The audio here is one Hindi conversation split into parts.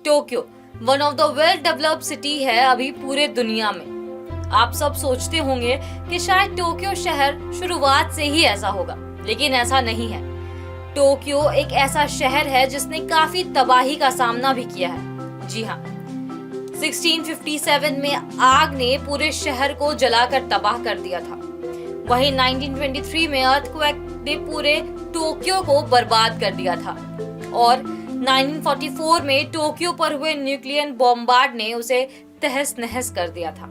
Tokyo one of the well developed city है अभी पूरे दुनिया में। आप सब सोचते होंगे कि शायद टोक्यो शहर शुरुआत से ही ऐसा होगा, लेकिन ऐसा नहीं है। टोक्यो एक ऐसा शहर है जिसने काफी तबाही का सामना भी किया है। जी हाँ, 1657 में आग ने पूरे शहर को जलाकर तबाह कर दिया था। वहीं 1923 में अर्थक्वेक ने पूरे टोक्यो को बर्बाद कर दिया था और 1944 में टोक्यो पर हुए न्यूक्लियर बॉम्बार्ड ने उसे तहस नहस कर दिया था।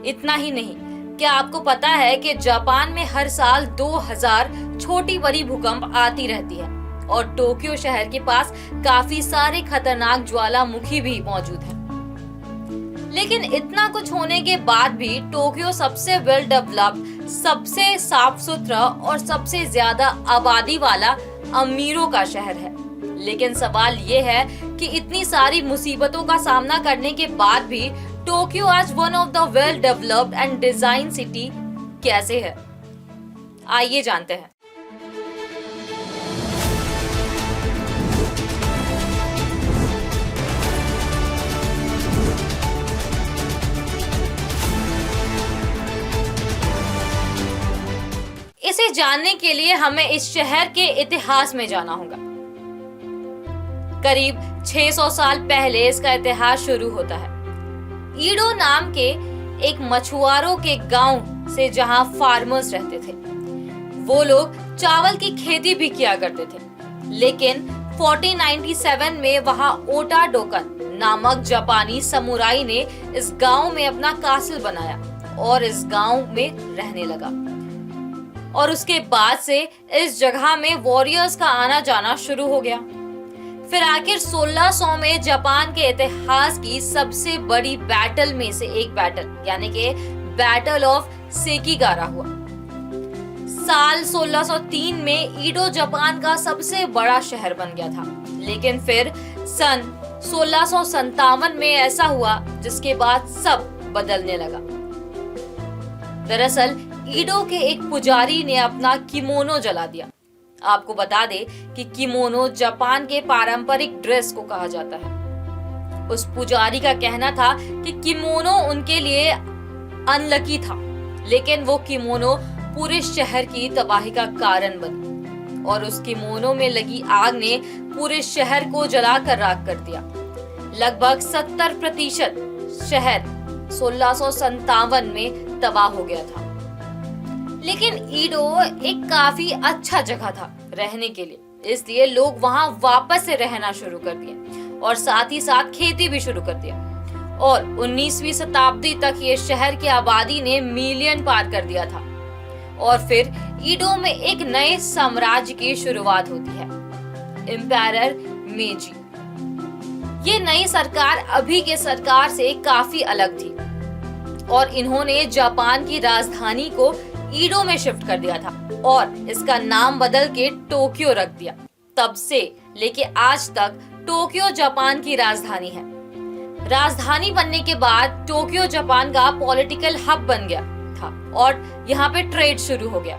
इतना ही नहीं, क्या आपको पता है कि जापान में हर साल 2000 छोटी बड़ी भूकंप आती रहती है और टोक्यो शहर के पास काफी सारे खतरनाक ज्वालामुखी भी मौजूद हैं। लेकिन इतना कुछ होने के बाद भी टोक्यो सबसे वेल डेवलप्ड, सबसे साफ सुथरा और सबसे ज्यादा आबादी वाला अमीरों का शहर है। लेकिन सवाल ये है कि इतनी सारी मुसीबतों का सामना करने के बाद भी टोक्यो आज one of the well developed and design city कैसे है? आइए जानते हैं। इसे जानने के लिए हमें इस शहर के इतिहास में जाना होगा। करीब 600 साल पहले इसका इतिहास शुरू होता है। ईडो नाम के एक मछुआरों के गांव से, जहां फार्मर्स रहते थे। वो लोग चावल की खेती भी किया करते थे। लेकिन 1497 में वहां ओटा डोकन नामक जापानी समुराई ने इस गांव में अपना कासिल बनाया और इस गांव में रहने लगा। और उसके बाद से इस जगह में वॉरियर्स का आना जाना शुरू हो गया। फिर आखिर 1600 में जापान के इतिहास की सबसे बड़ी बैटल में से एक बैटल, यानी कि बैटल ऑफ सेकिगारा हुआ। साल 1603 में ईडो जापान का सबसे बड़ा शहर बन गया था। लेकिन फिर सन 1657 में ऐसा हुआ जिसके बाद सब बदलने लगा। दरअसल ईडो के एक पुजारी ने अपना किमोनो जला दिया। आपको बता दे कि किमोनो जापान के पारंपरिक ड्रेस को कहा जाता है। उस पुजारी का कहना था कि किमोनो उनके लिए अनलकी था, लेकिन वो किमोनो पूरे शहर की तबाही का कारण बनी और उस किमोनो में लगी आग ने पूरे शहर को जलाकर राख कर दिया। लगभग 70% शहर 1657 में तबाह हो गया था। लेकिन ईडो एक काफी अच्छा जगह था रहने के लिए, इसलिए लोग वहां वापस से रहना शुरू कर दिए और साथ ही साथ खेती भी शुरू कर दिया। और 19वीं शताब्दी तक ये शहर की आबादी ने मिलियन पार कर दिया था। और फिर ईडो में एक नए साम्राज्य की शुरुआत होती है, एम्पायर मेजी। ये नई सरकार अभी के सरकार से काफी अलग थी और इन्होंने जापान की राजधानी को ईडो में शिफ्ट कर दिया था और इसका नाम बदल के टोक्यो रख दिया। तब से लेके आज तक टोक्यो जापान की राजधानी है। राजधानी बनने के बाद टोक्यो जापान का पॉलिटिकल हब बन गया था और यहाँ पे ट्रेड शुरू हो गया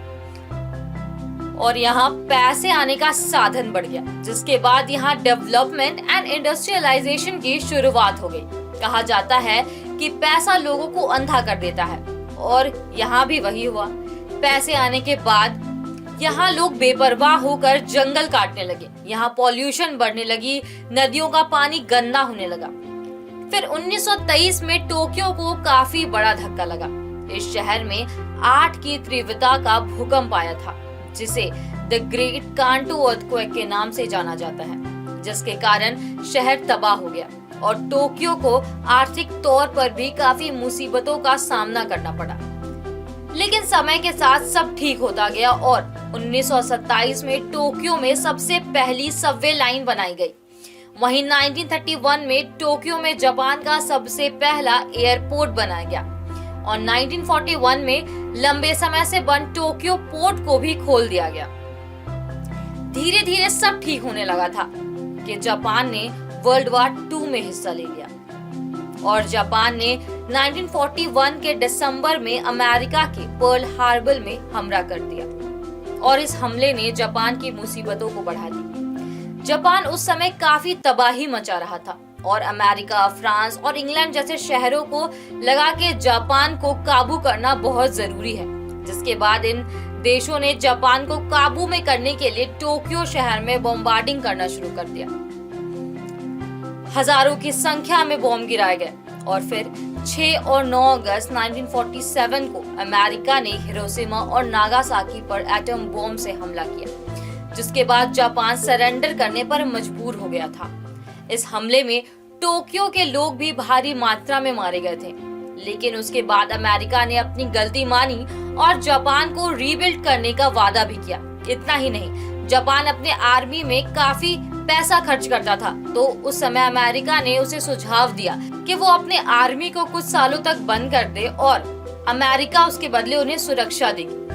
और यहाँ पैसे आने का साधन बढ़ गया, जिसके बाद यहाँ डेवलपमेंट एंड इंडस्ट्रियलाइजेशन की शुरुआत हो गई। कहा जाता है कि पैसा लोगों को अंधा कर देता है और यहाँ भी वही हुआ। पैसे आने के बाद यहाँ लोग बेपरवाह होकर जंगल काटने लगे, यहाँ पॉल्यूशन बढ़ने लगी, नदियों का पानी गंदा होने लगा। फिर 1923 में टोक्यो को काफी बड़ा धक्का लगा। इस शहर में 8 की तीव्रता का भूकंप आया था, जिसे द ग्रेट कांटो अर्थक्वेक के नाम से जाना जाता है, जिसके कारण शहर तबाह हो गया और टोक्यो को आर्थिक तौर पर भी काफी मुसीबतों का सामना करना पड़ा। लेकिन समय के साथ सब ठीक होता गया और 1927 में टोक्यो में सबसे पहली सबवे लाइन बनाई गई। वहीं 1931 में टोक्यो में जापान का सबसे पहला एयरपोर्ट बनाया गया और 1941 में लंबे समय से बंद टोक्यो पोर्ट को भी खोल दिया गया। धीरे धीरे सब ठीक होने लगा था कि जापान ने वर्ल्ड वॉर 2 में हिस्सा ले लिया और जापान ने 1941 के दिसंबर में अमेरिका के पर्ल हार्बर में हमला कर दिया और इस हमले ने जापान की मुसीबतों को बढ़ा दी। जापान उस समय काफी तबाही मचा रहा था और अमेरिका, फ्रांस और इंग्लैंड जैसे शहरों को लगा के जापान को काबू करना बहुत जरूरी है, जिसके बाद इन देशों ने जापान को काबू में करने के लिए टोक्यो शहर में बॉम्बार्डिंग करना शुरू कर दिया। हजारों की संख्या में बॉम्ब गिराए गए और फिर 6 और 9 अगस्त 1947 को अमेरिका ने हिरोशिमा और नागासाकी पर एटम बॉम्ब से हमला किया, जिसके बाद जापान सरेंडर करने पर मजबूर हो गया था। इस हमले में टोक्यो के लोग भी भारी मात्रा में मारे गए थे, लेकिन उसके बाद अमेरिका ने अपनी गलती मानी और जापान को रीबिल्ड करने का वादा भी किया। इतना ही नहीं, जापान अपने आर्मी में काफी पैसा खर्च करता था, तो उस समय अमेरिका ने उसे सुझाव दिया कि वो अपने आर्मी को कुछ सालों तक बंद कर दे और अमेरिका उसके बदले उन्हें सुरक्षा देगी।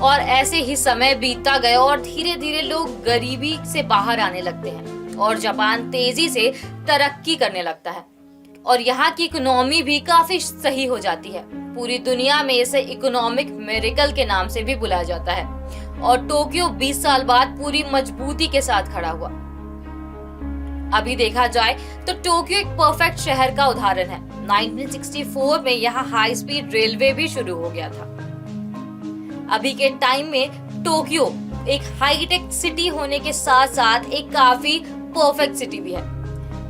और ऐसे ही समय बीतता गया और धीरे धीरे लोग गरीबी से बाहर आने लगते हैं और जापान तेजी से तरक्की करने लगता है और यहाँ की इकोनॉमी भी काफी सही हो जाती है। पूरी दुनिया में इसे इकोनॉमिक मिरेकल के नाम से भी बुलाया जाता है और टोक्यो 20 साल बाद पूरी मजबूती के साथ खड़ा हुआ। अभी देखा जाए तो टोक्यो एक परफेक्ट शहर का उदाहरण है। 1964 में यहाँ हाई स्पीड रेलवे भी शुरू हो गया था। अभी के टाइम में टोक्यो एक हाईटेक सिटी होने के साथ साथ एक काफी परफेक्ट सिटी भी है।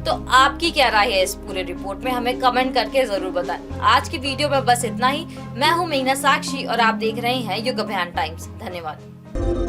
तो आपकी क्या राय है इस पूरे रिपोर्ट में, हमें कमेंट करके जरूर बताएं। आज की वीडियो में बस इतना ही। मैं हूं मेघना साक्षी और आप देख रहे हैं युग अभियान टाइम्स। धन्यवाद।